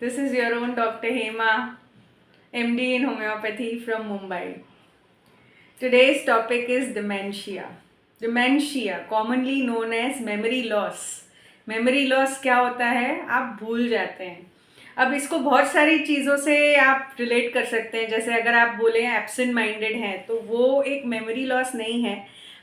This is your own Dr. Hema, MD in homeopathy from Mumbai. Today's topic is dementia. Dementia, commonly known as memory loss. Memory loss क्या होता है? आप भूल जाते हैं. अब इसको बहुत सारी चीज़ों से आप रिलेट कर सकते हैं. जैसे अगर आप बोले एब्सेंट माइंडेड हैं तो वो एक मेमोरी लॉस नहीं है.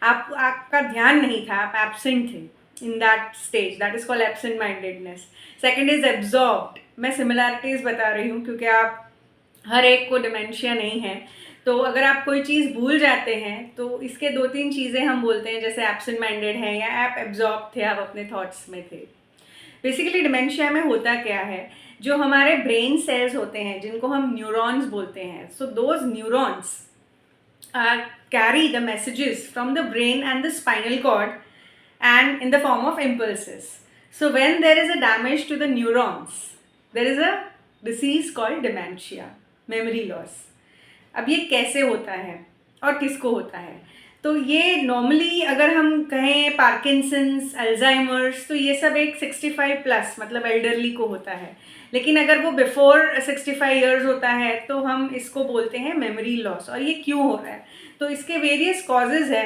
आपका ध्यान नहीं था, आप एब्सेंट थे in that stage. That is called absent mindedness. Second is absorbed. मैं सिमिलैरिटीज़ बता रही हूँ क्योंकि आप हर एक को डिमेंशिया नहीं है. तो अगर आप कोई चीज़ भूल जाते हैं तो इसके 2-3 चीज़ें हम बोलते हैं, जैसे एब्सेंट माइंडेड है या आप एब्जॉर्ब थे, आप अपने थॉट्स में थे. बेसिकली डिमेंशिया में होता क्या है, जो हमारे ब्रेन सेल्स होते हैं जिनको हम न्यूरॉन्स बोलते हैं, so those neurons carry the messages from the brain and the spinal cord and in the form of impulses. So when there is a damage to the neurons, there is a disease called dementia, memory loss. अब ये कैसे होता है और किसको होता है? तो ये नॉर्मली अगर हम कहें पार्किंसंस, अल्जाइमर्स, तो ये सब एक 65 प्लस मतलब एल्डरली को होता है. लेकिन अगर वो बिफोर 65 ईयर्स होता है तो हम इसको बोलते हैं मेमोरी लॉस. और ये क्यों हो रहा है? तो इसके वेरियस कॉजेज़ है.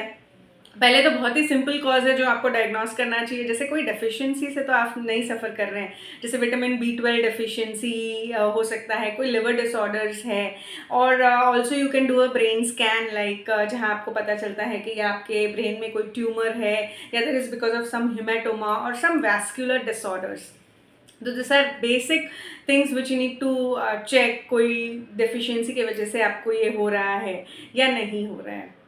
पहले तो बहुत ही सिंपल कॉज है जो आपको डायग्नोस करना चाहिए. जैसे कोई डेफिशिएंसी से तो आप नहीं सफ़र कर रहे हैं, जैसे विटामिन B12 डेफिशिएंसी हो सकता है, कोई लिवर डिसऑर्डर्स है, और also you can do a brain scan like जहाँ आपको पता चलता है कि आपके ब्रेन में कोई ट्यूमर है या that is because of some haematoma और सम वैस्कुलर डिसऑर्डर्स. तो this are basic things which you need to check. कोई डेफिशिएंसी की वजह से आपको ये हो रहा है या नहीं हो रहा है.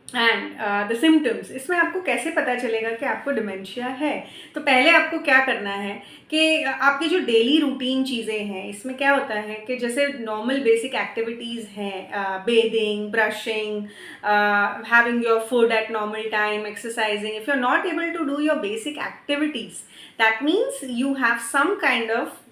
एंड द सिम्टम्स, इसमें आपको कैसे पता चलेगा कि आपको डिमेंशिया है? तो पहले आपको क्या करना है कि आपकी जो डेली रूटीन चीज़ें हैं, इसमें क्या होता है कि जैसे नॉर्मल बेसिक एक्टिविटीज़ हैं, bathing, brushing, having your food at normal time, exercising. If you are not able to do your basic activities, that means you have some kind of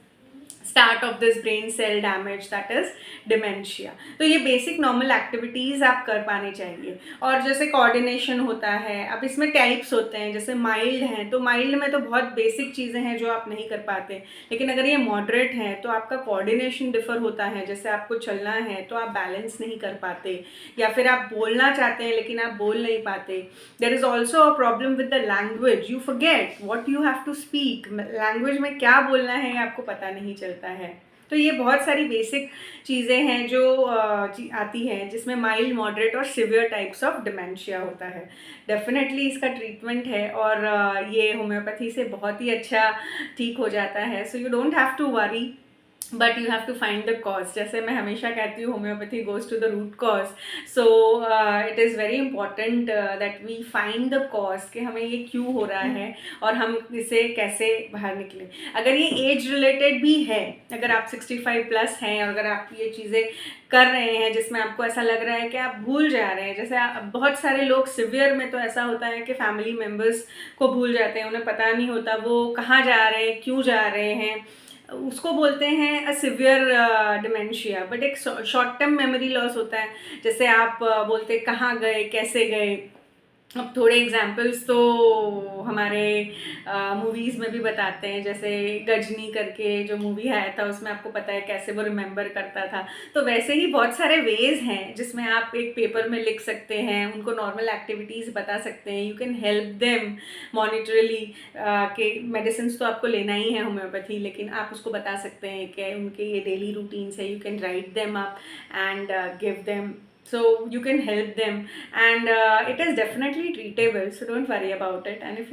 start of this brain cell damage, that is dementia. तो ये basic normal activities आप कर पाने चाहिए. और जैसे coordination होता है, अब इसमें टाइप्स होते हैं, जैसे माइल्ड हैं तो माइल्ड में तो बहुत बेसिक चीज़ें हैं जो आप नहीं कर पाते. लेकिन अगर ये मॉडरेट हैं तो आपका कोऑर्डिनेशन डिफ़र होता है. जैसे आपको चलना है तो आप बैलेंस नहीं कर पाते, या फिर आप बोलना चाहते हैं लेकिन आप बोल नहीं पाते. There is also a problem with the language. You forget what you have to speak. Language में क्या बोलना है आपको पता नहीं चलता है. तो ये बहुत सारी बेसिक चीज़ें हैं जो आती हैं, जिसमें माइल्ड, मॉडरेट और सिवियर टाइप्स ऑफ डिमेंशिया होता है. डेफिनेटली इसका ट्रीटमेंट है और ये होम्योपैथी से बहुत ही अच्छा ठीक हो जाता है. So you don't have to worry, but you have to find the cause. जैसे मैं हमेशा कहती हूँ, homeopathy goes to the root cause. So it is very important that we find the cause कि हमें ये क्यों हो रहा है और हम इसे कैसे बाहर निकलें. अगर ये एज रिलेटेड भी है, अगर आप 65 प्लस हैं और अगर आप ये चीज़ें कर रहे हैं जिसमें आपको ऐसा लग रहा है कि आप भूल जा रहे हैं, जैसे बहुत सारे लोग सिवियर में तो ऐसा होता है कि फैमिली मेम्बर्स को भूल जाते हैं, उन्हें पता नहीं होता वो कहाँ जा रहे हैं, क्यों जा रहे हैं. उसको बोलते हैं अ सिवियर डिमेंशिया. बट एक शॉर्ट टर्म मेमोरी लॉस होता है. जैसे आप बोलते कहाँ गए, कैसे गए. अब थोड़े एग्जाम्पल्स तो हमारे मूवीज़ में भी बताते हैं. जैसे गजनी करके जो मूवी आया था, उसमें आपको पता है कैसे वो रिमेंबर करता था. तो वैसे ही बहुत सारे वेज हैं जिसमें आप एक पेपर में लिख सकते हैं, उनको नॉर्मल एक्टिविटीज़ बता सकते हैं. यू कैन हेल्प देम मॉनिटरली कि मेडिसिन तो आपको लेना ही है होम्योपैथी, लेकिन आप उसको बता सकते हैं कि उनके ये डेली रूटीन्स है. You can write them up and give them. So you can help them, and it is definitely treatable, so don't worry about it. And if you